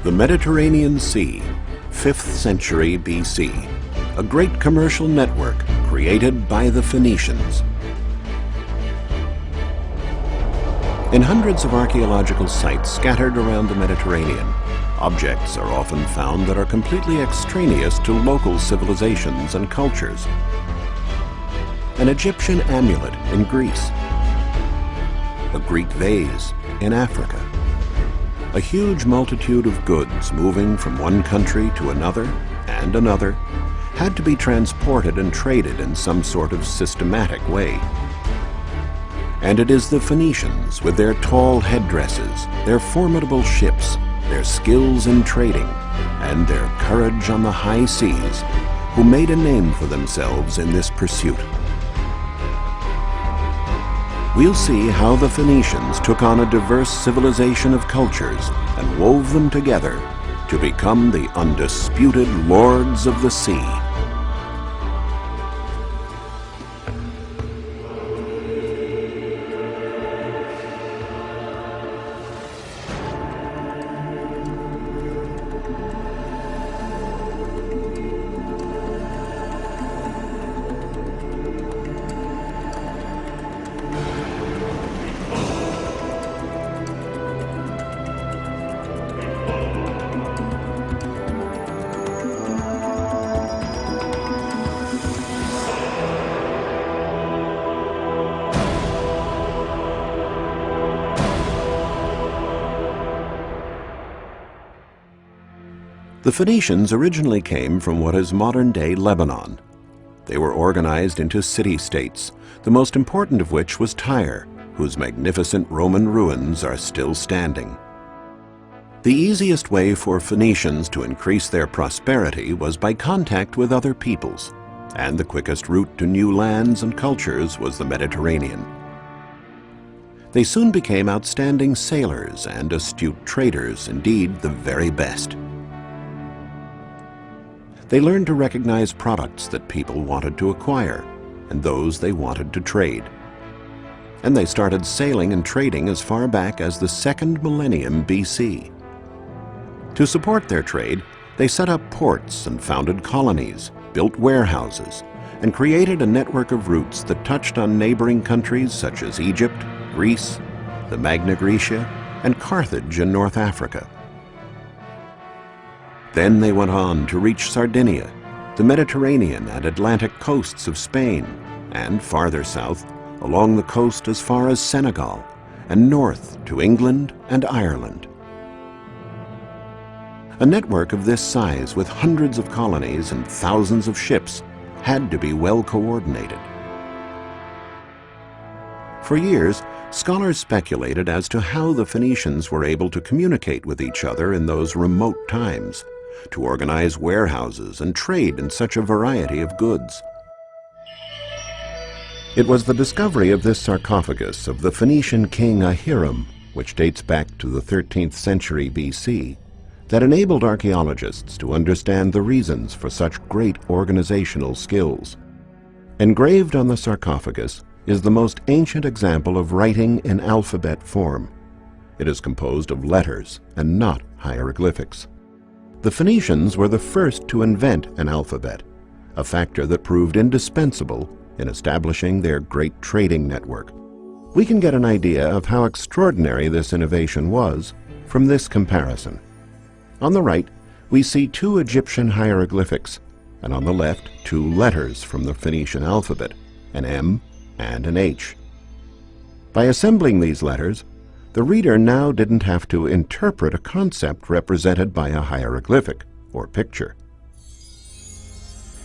The Mediterranean Sea, 5th century BC, a great commercial network created by the Phoenicians. In hundreds of archaeological sites scattered around the Mediterranean, objects are often found that are completely extraneous to local civilizations and cultures. An Egyptian amulet in Greece, a Greek vase in Africa, a huge multitude of goods moving from one country to another and another had to be transported and traded in some sort of systematic way. And it is the Phoenicians, with their tall headdresses, their formidable ships, their skills in trading, and their courage on the high seas, who made a name for themselves in this pursuit. We'll see how the Phoenicians took on a diverse civilization of cultures and wove them together to become the undisputed lords of the sea. The Phoenicians originally came from what is modern-day Lebanon. They were organized into city-states, the most important of which was Tyre, whose magnificent Roman ruins are still standing. The easiest way for Phoenicians to increase their prosperity was by contact with other peoples, and the quickest route to new lands and cultures was the Mediterranean. They soon became outstanding sailors and astute traders, indeed the very best. They learned to recognize products that people wanted to acquire and those they wanted to trade. And they started sailing and trading as far back as the 2nd millennium BC. To support their trade, they set up ports and founded colonies, built warehouses, and created a network of routes that touched on neighboring countries such as Egypt, Greece, the Magna Graecia, and Carthage in North Africa. Then they went on to reach Sardinia, the Mediterranean and Atlantic coasts of Spain, and farther south, along the coast as far as Senegal, and north to England and Ireland. A network of this size with hundreds of colonies and thousands of ships had to be well coordinated. For years, scholars speculated as to how the Phoenicians were able to communicate with each other in those remote times, to organize warehouses and trade in such a variety of goods. It was the discovery of this sarcophagus of the Phoenician king Ahiram, which dates back to the 13th century BC, that enabled archaeologists to understand the reasons for such great organizational skills. Engraved on the sarcophagus is the most ancient example of writing in alphabet form. It is composed of letters and not hieroglyphics. The Phoenicians were the first to invent an alphabet, a factor that proved indispensable in establishing their great trading network. We can get an idea of how extraordinary this innovation was from this comparison. On the right, we see 2 Egyptian hieroglyphics, and on the left, 2 letters from the Phoenician alphabet, an M and an H. By assembling these letters, the reader now didn't have to interpret a concept represented by a hieroglyphic or picture.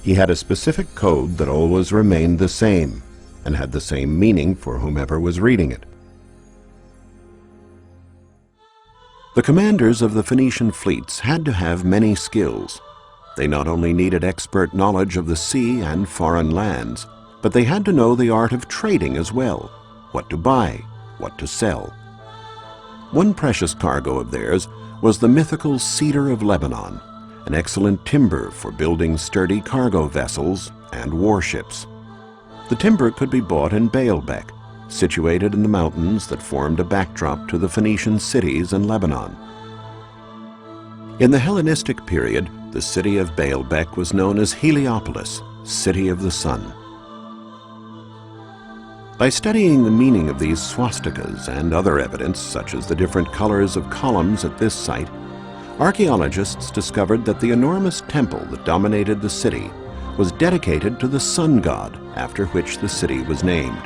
He had a specific code that always remained the same and had the same meaning for whomever was reading it. The commanders of the Phoenician fleets had to have many skills. They not only needed expert knowledge of the sea and foreign lands, but they had to know the art of trading as well, what to buy, what to sell. One precious cargo of theirs was the mythical cedar of Lebanon, an excellent timber for building sturdy cargo vessels and warships. The timber could be bought in Baalbek, situated in the mountains that formed a backdrop to the Phoenician cities in Lebanon. In the Hellenistic period, the city of Baalbek was known as Heliopolis, City of the Sun. By studying the meaning of these swastikas and other evidence, such as the different colors of columns at this site, archaeologists discovered that the enormous temple that dominated the city was dedicated to the sun god, after which the city was named.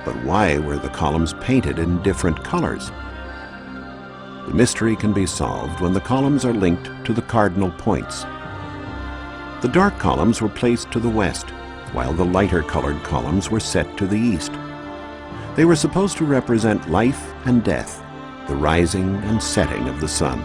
But why were the columns painted in different colors? The mystery can be solved when the columns are linked to the cardinal points. The dark columns were placed to the west, while the lighter colored columns were set to the east. They were supposed to represent life and death, the rising and setting of the sun.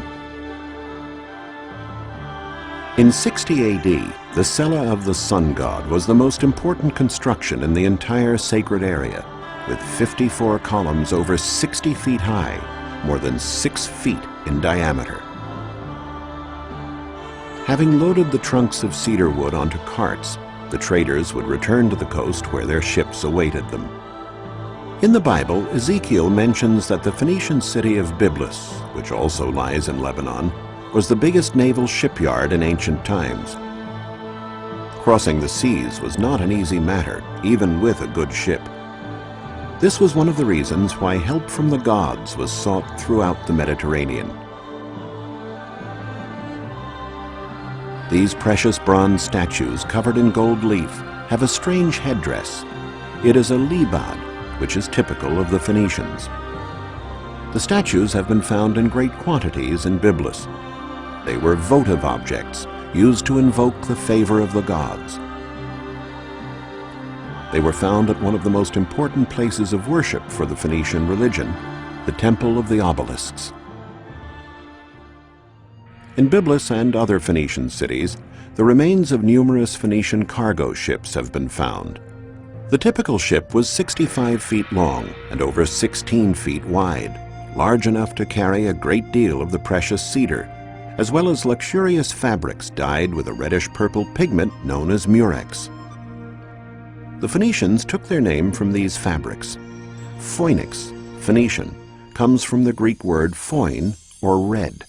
In 60 AD, the Cella of the sun god was the most important construction in the entire sacred area, with 54 columns over 60 feet high, more than 6 feet in diameter. Having loaded the trunks of cedar wood onto carts, the traders would return to the coast where their ships awaited them. In the Bible, Ezekiel mentions that the Phoenician city of Byblus, which also lies in Lebanon, was the biggest naval shipyard in ancient times. Crossing the seas was not an easy matter, even with a good ship. This was one of the reasons why help from the gods was sought throughout the Mediterranean. These precious bronze statues covered in gold leaf have a strange headdress. It is a libad, which is typical of the Phoenicians. The statues have been found in great quantities in Byblus. They were votive objects used to invoke the favor of the gods. They were found at one of the most important places of worship for the Phoenician religion, the Temple of the Obelisks. In Byblus and other Phoenician cities, the remains of numerous Phoenician cargo ships have been found. The typical ship was 65 feet long and over 16 feet wide, large enough to carry a great deal of the precious cedar, as well as luxurious fabrics dyed with a reddish-purple pigment known as murex. The Phoenicians took their name from these fabrics. Phoenix, Phoenician, comes from the Greek word phoin, or red.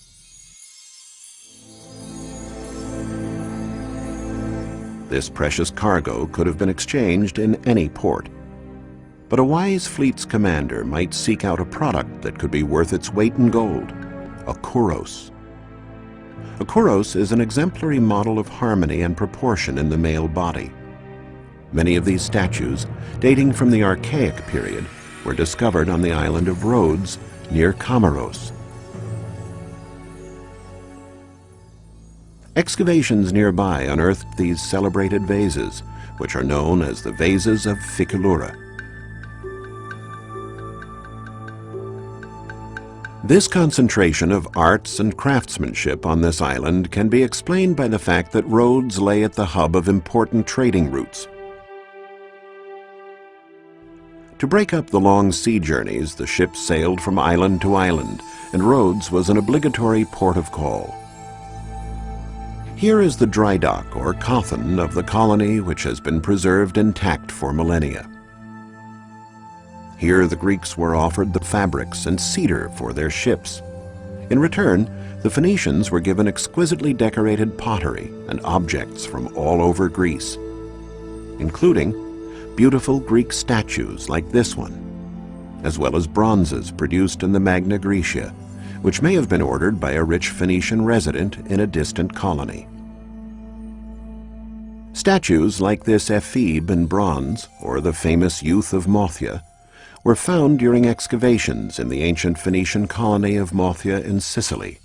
This precious cargo could have been exchanged in any port. But a wise fleet's commander might seek out a product that could be worth its weight in gold, a kouros. A kouros is an exemplary model of harmony and proportion in the male body. Many of these statues, dating from the Archaic period, were discovered on the island of Rhodes near Comoros. Excavations nearby unearthed these celebrated vases, which are known as the vases of Ficalura. This concentration of arts and craftsmanship on this island can be explained by the fact that Rhodes lay at the hub of important trading routes. To break up the long sea journeys, the ships sailed from island to island, and Rhodes was an obligatory port of call. Here is the dry dock, or coffin, of the colony, which has been preserved intact for millennia. Here the Greeks were offered the fabrics and cedar for their ships. In return, the Phoenicians were given exquisitely decorated pottery and objects from all over Greece, including beautiful Greek statues like this one, as well as bronzes produced in the Magna Graecia, which may have been ordered by a rich Phoenician resident in a distant colony. Statues like this ephebe in bronze, or the famous youth of Mothia, were found during excavations in the ancient Phoenician colony of Mothia in Sicily.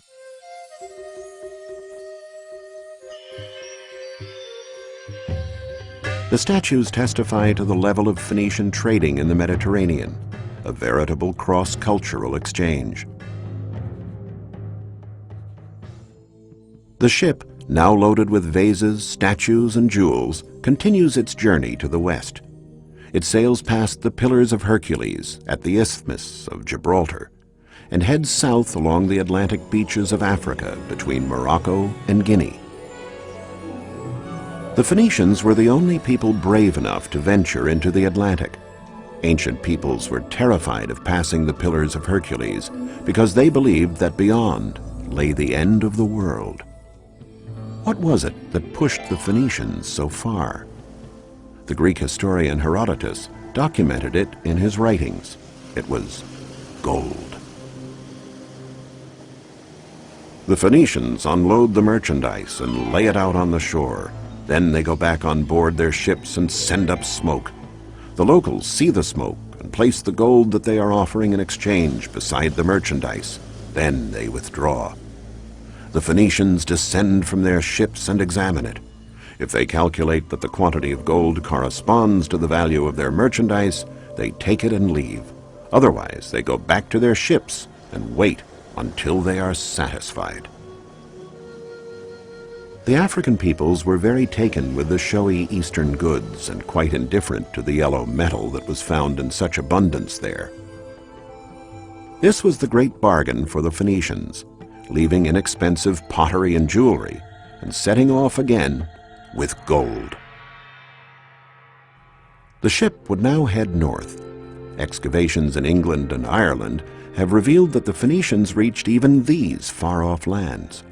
The statues testify to the level of Phoenician trading in the Mediterranean, a veritable cross-cultural exchange. The ship, now loaded with vases, statues, and jewels, continues its journey to the west. It sails past the Pillars of Hercules at the Isthmus of Gibraltar and heads south along the Atlantic beaches of Africa between Morocco and Guinea. The Phoenicians were the only people brave enough to venture into the Atlantic. Ancient peoples were terrified of passing the Pillars of Hercules because they believed that beyond lay the end of the world. What was it that pushed the Phoenicians so far? The Greek historian Herodotus documented it in his writings. It was gold. The Phoenicians unload the merchandise and lay it out on the shore. Then they go back on board their ships and send up smoke. The locals see the smoke and place the gold that they are offering in exchange beside the merchandise. Then they withdraw. The Phoenicians descend from their ships and examine it. If they calculate that the quantity of gold corresponds to the value of their merchandise, they take it and leave. Otherwise, they go back to their ships and wait until they are satisfied. The African peoples were very taken with the showy Eastern goods and quite indifferent to the yellow metal that was found in such abundance there. This was the great bargain for the Phoenicians, leaving inexpensive pottery and jewelry and setting off again with gold. The ship would now head north. Excavations in England and Ireland have revealed that the Phoenicians reached even these far-off lands.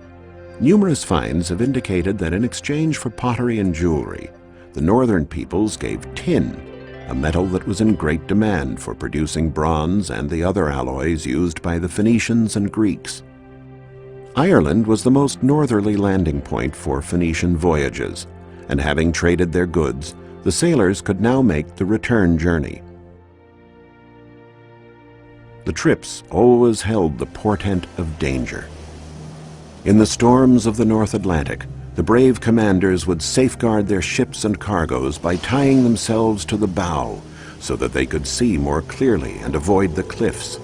Numerous finds have indicated that in exchange for pottery and jewelry, the northern peoples gave tin, a metal that was in great demand for producing bronze and the other alloys used by the Phoenicians and Greeks. Ireland was the most northerly landing point for Phoenician voyages, and having traded their goods, the sailors could now make the return journey. The trips always held the portent of danger. In the storms of the North Atlantic, the brave commanders would safeguard their ships and cargoes by tying themselves to the bow so that they could see more clearly and avoid the cliffs.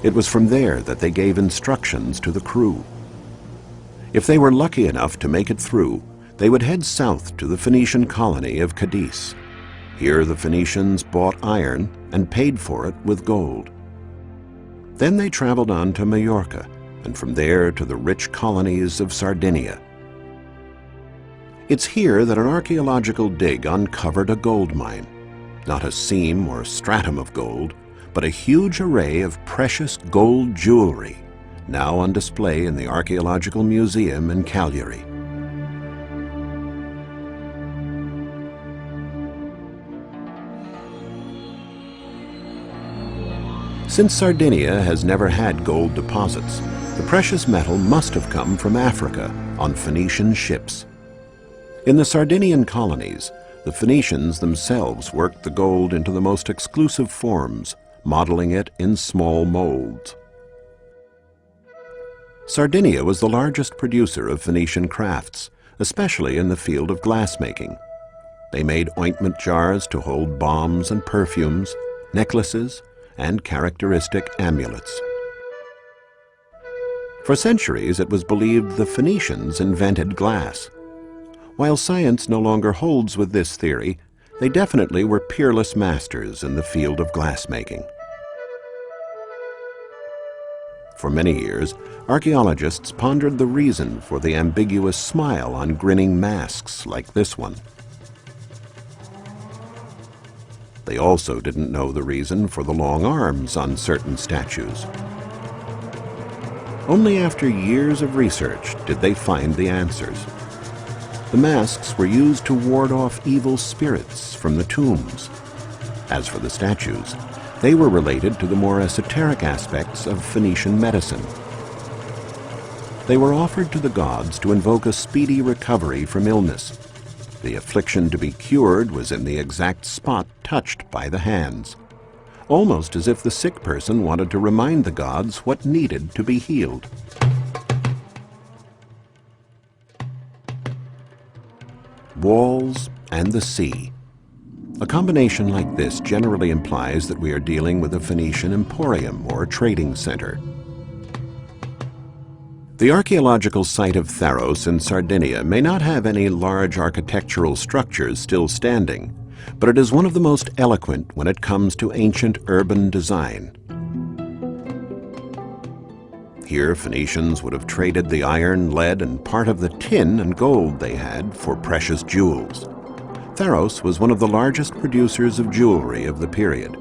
It was from there that they gave instructions to the crew. If they were lucky enough to make it through, they would head south to the Phoenician colony of Cadiz. Here the Phoenicians bought iron and paid for it with gold. Then they traveled on to Majorca, and from there to the rich colonies of Sardinia. It's here that an archaeological dig uncovered a gold mine, not a seam or stratum of gold, but a huge array of precious gold jewelry, now on display in the Archaeological Museum in Cagliari. Since Sardinia has never had gold deposits, the precious metal must have come from Africa on Phoenician ships. In the Sardinian colonies, the Phoenicians themselves worked the gold into the most exclusive forms, modeling it in small molds. Sardinia was the largest producer of Phoenician crafts, especially in the field of glassmaking. They made ointment jars to hold balms and perfumes, necklaces, and characteristic amulets. For centuries, it was believed the Phoenicians invented glass. While science no longer holds with this theory, they definitely were peerless masters in the field of glassmaking. For many years, archaeologists pondered the reason for the ambiguous smile on grinning masks like this one. They also didn't know the reason for the long arms on certain statues. Only after years of research did they find the answers. The masks were used to ward off evil spirits from the tombs. As for the statues, they were related to the more esoteric aspects of Phoenician medicine. They were offered to the gods to invoke a speedy recovery from illness. The affliction to be cured was in the exact spot touched by the hands, almost as if the sick person wanted to remind the gods what needed to be healed. Walls and the sea. A combination like this generally implies that we are dealing with a Phoenician emporium or trading center. The archaeological site of Tharos in Sardinia may not have any large architectural structures still standing, but it is one of the most eloquent when it comes to ancient urban design. Here, Phoenicians would have traded the iron, lead, and part of the tin and gold they had for precious jewels. Tharos was one of the largest producers of jewelry of the period.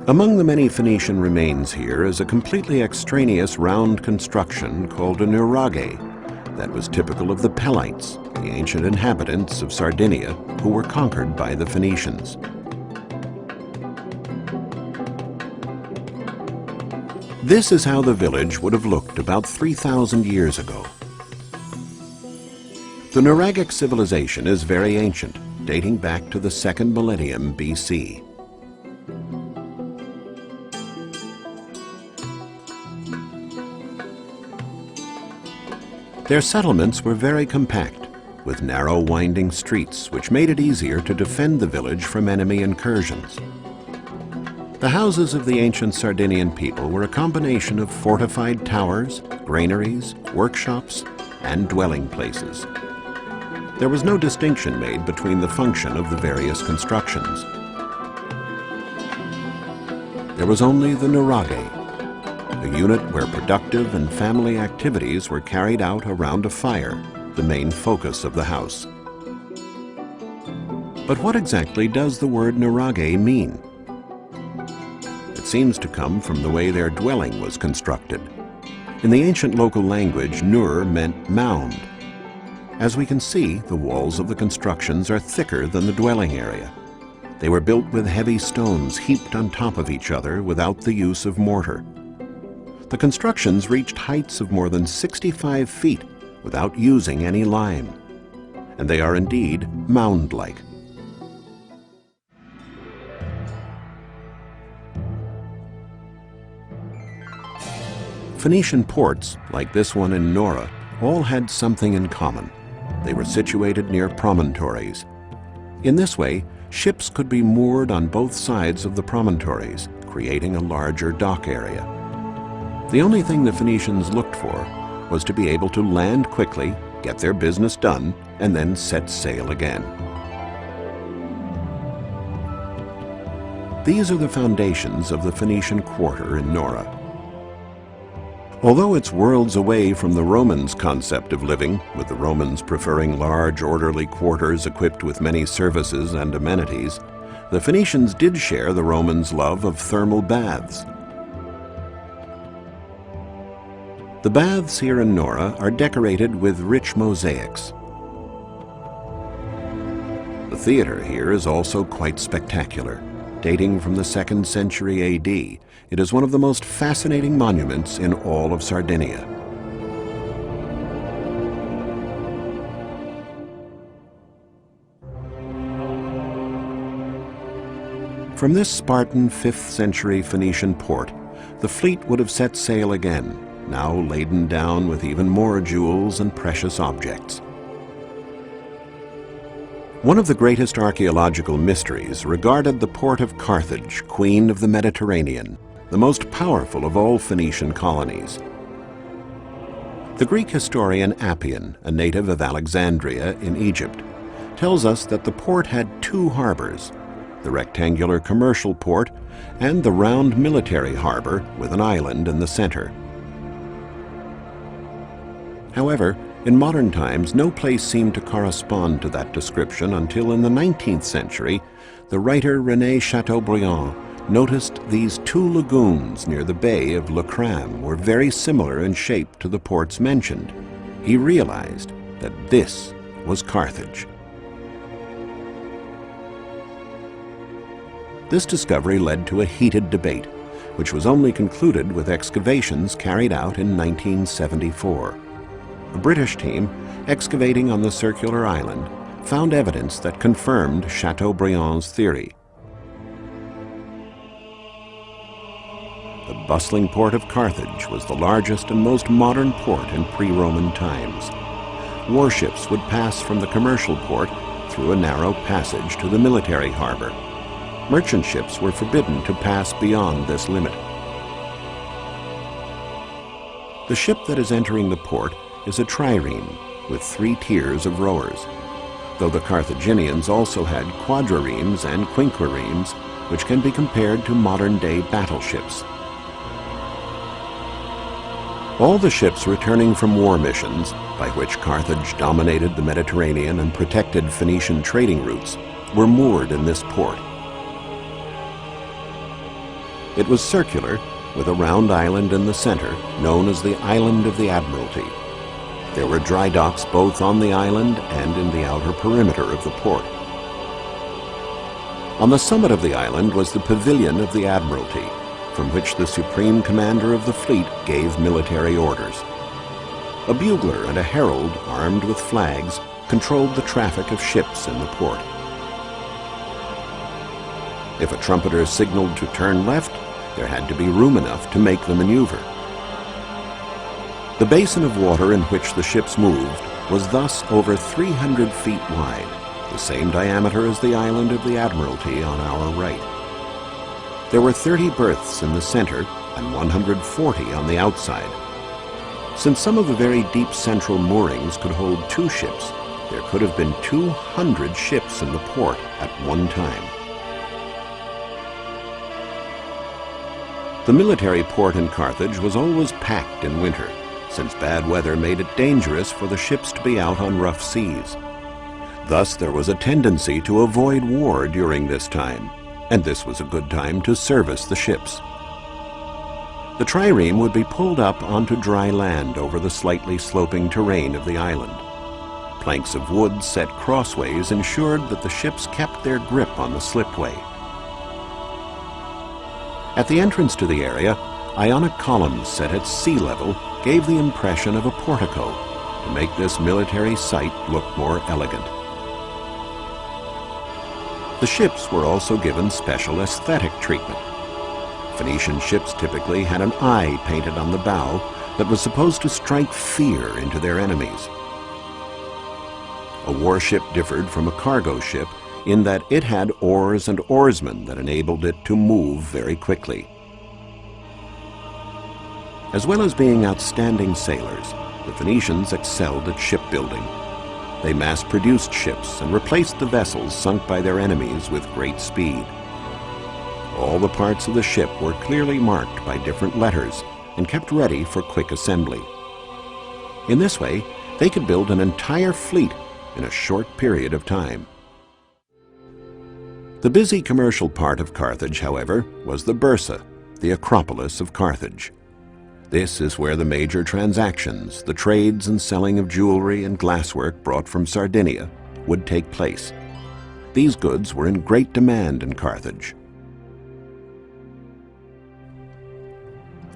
Among the many Phoenician remains here is a completely extraneous round construction called a nuraghe that was typical of the Pelites, the ancient inhabitants of Sardinia who were conquered by the Phoenicians. This is how the village would have looked about 3,000 years ago. The Nuragic civilization is very ancient, dating back to the 2nd millennium BC. Their settlements were very compact, with narrow winding streets which made it easier to defend the village from enemy incursions. The houses of the ancient Sardinian people were a combination of fortified towers, granaries, workshops, and dwelling places. There was no distinction made between the function of the various constructions. There was only the nuraghe, a unit where productive and family activities were carried out around a fire, the main focus of the house. But what exactly does the word nuraghe mean? It seems to come from the way their dwelling was constructed. In the ancient local language, nur meant mound. As we can see, the walls of the constructions are thicker than the dwelling area. They were built with heavy stones heaped on top of each other without the use of mortar. The constructions reached heights of more than 65 feet without using any lime, and they are indeed mound-like. Phoenician ports, like this one in Nora, all had something in common. They were situated near promontories. In this way, ships could be moored on both sides of the promontories, creating a larger dock area. The only thing the Phoenicians looked for was to be able to land quickly, get their business done, and then set sail again. These are the foundations of the Phoenician quarter in Nora. Although it's worlds away from the Romans' concept of living, with the Romans preferring large, orderly quarters equipped with many services and amenities, the Phoenicians did share the Romans' love of thermal baths. The baths here in Nora are decorated with rich mosaics. The theater here is also quite spectacular. Dating from the 2nd century AD, it is one of the most fascinating monuments in all of Sardinia. From this Spartan 5th century Phoenician port, the fleet would have set sail again, now laden down with even more jewels and precious objects. One of the greatest archaeological mysteries regarded the port of Carthage, queen of the Mediterranean, the most powerful of all Phoenician colonies. The Greek historian Appian, a native of Alexandria in Egypt, tells us that the port had 2 harbors, the rectangular commercial port and the round military harbor with an island in the center. However, in modern times, no place seemed to correspond to that description until in the 19th century, the writer René Chateaubriand noticed these 2 lagoons near the bay of Le Cram were very similar in shape to the ports mentioned. He realized that this was Carthage. This discovery led to a heated debate, which was only concluded with excavations carried out in 1974. A British team, excavating on the circular island, found evidence that confirmed Chateaubriand's theory. The bustling port of Carthage was the largest and most modern port in pre-Roman times. Warships would pass from the commercial port through a narrow passage to the military harbor. Merchant ships were forbidden to pass beyond this limit. The ship that is entering the port is a trireme with 3 tiers of rowers, though the Carthaginians also had quadriremes and quinquiremes, which can be compared to modern-day battleships. All the ships returning from war missions, by which Carthage dominated the Mediterranean and protected Phoenician trading routes, were moored in this port. It was circular, with a round island in the center, known as the Island of the Admiralty. There were dry docks both on the island and in the outer perimeter of the port. On the summit of the island was the Pavilion of the Admiralty, from which the Supreme Commander of the fleet gave military orders. A bugler and a herald, armed with flags, controlled the traffic of ships in the port. If a trumpeter signaled to turn left, there had to be room enough to make the maneuver. The basin of water in which the ships moved was thus over 300 feet wide, the same diameter as the Island of the Admiralty on our right. There were 30 berths in the center and 140 on the outside. Since some of the very deep central moorings could hold 2 ships, there could have been 200 ships in the port at one time. The military port in Carthage was always packed in winter, since bad weather made it dangerous for the ships to be out on rough seas. Thus there was a tendency to avoid war during this time, and this was a good time to service the ships. The trireme would be pulled up onto dry land over the slightly sloping terrain of the island. Planks of wood set crossways ensured that the ships kept their grip on the slipway. At the entrance to the area, Ionic columns set at sea level gave the impression of a portico to make this military site look more elegant. The ships were also given special aesthetic treatment. Phoenician ships typically had an eye painted on the bow that was supposed to strike fear into their enemies. A warship differed from a cargo ship in that it had oars and oarsmen that enabled it to move very quickly. As well as being outstanding sailors, the Phoenicians excelled at shipbuilding. They mass-produced ships and replaced the vessels sunk by their enemies with great speed. All the parts of the ship were clearly marked by different letters and kept ready for quick assembly. In this way, they could build an entire fleet in a short period of time. The busy commercial part of Carthage, however, was the Bursa, the Acropolis of Carthage. This is where the major transactions, the trades and selling of jewelry and glasswork brought from Sardinia, would take place. These goods were in great demand in Carthage.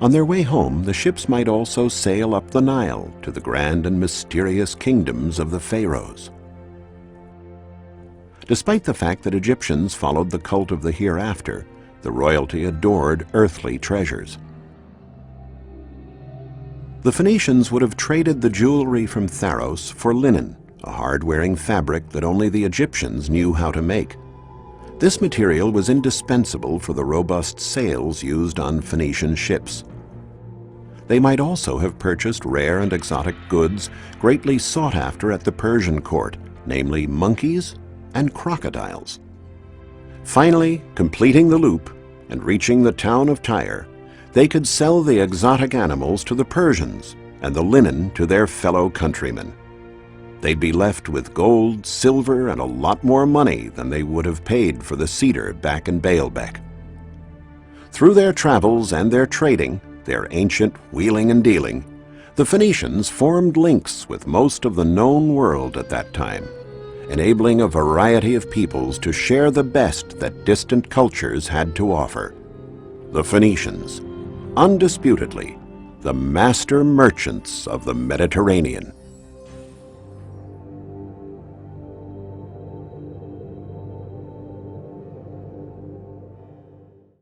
On their way home, the ships might also sail up the Nile to the grand and mysterious kingdoms of the pharaohs. Despite the fact that Egyptians followed the cult of the hereafter, the royalty adored earthly treasures. The Phoenicians would have traded the jewelry from Pharos for linen, a hard-wearing fabric that only the Egyptians knew how to make. This material was indispensable for the robust sails used on Phoenician ships. They might also have purchased rare and exotic goods greatly sought after at the Persian court, namely monkeys and crocodiles. Finally, completing the loop and reaching the town of Tyre, they could sell the exotic animals to the Persians and the linen to their fellow countrymen. They'd be left with gold, silver, and a lot more money than they would have paid for the cedar back in Baalbek. Through their travels and their trading, their ancient wheeling and dealing, the Phoenicians formed links with most of the known world at that time, enabling a variety of peoples to share the best that distant cultures had to offer. The Phoenicians, undisputedly, the master merchants of the Mediterranean.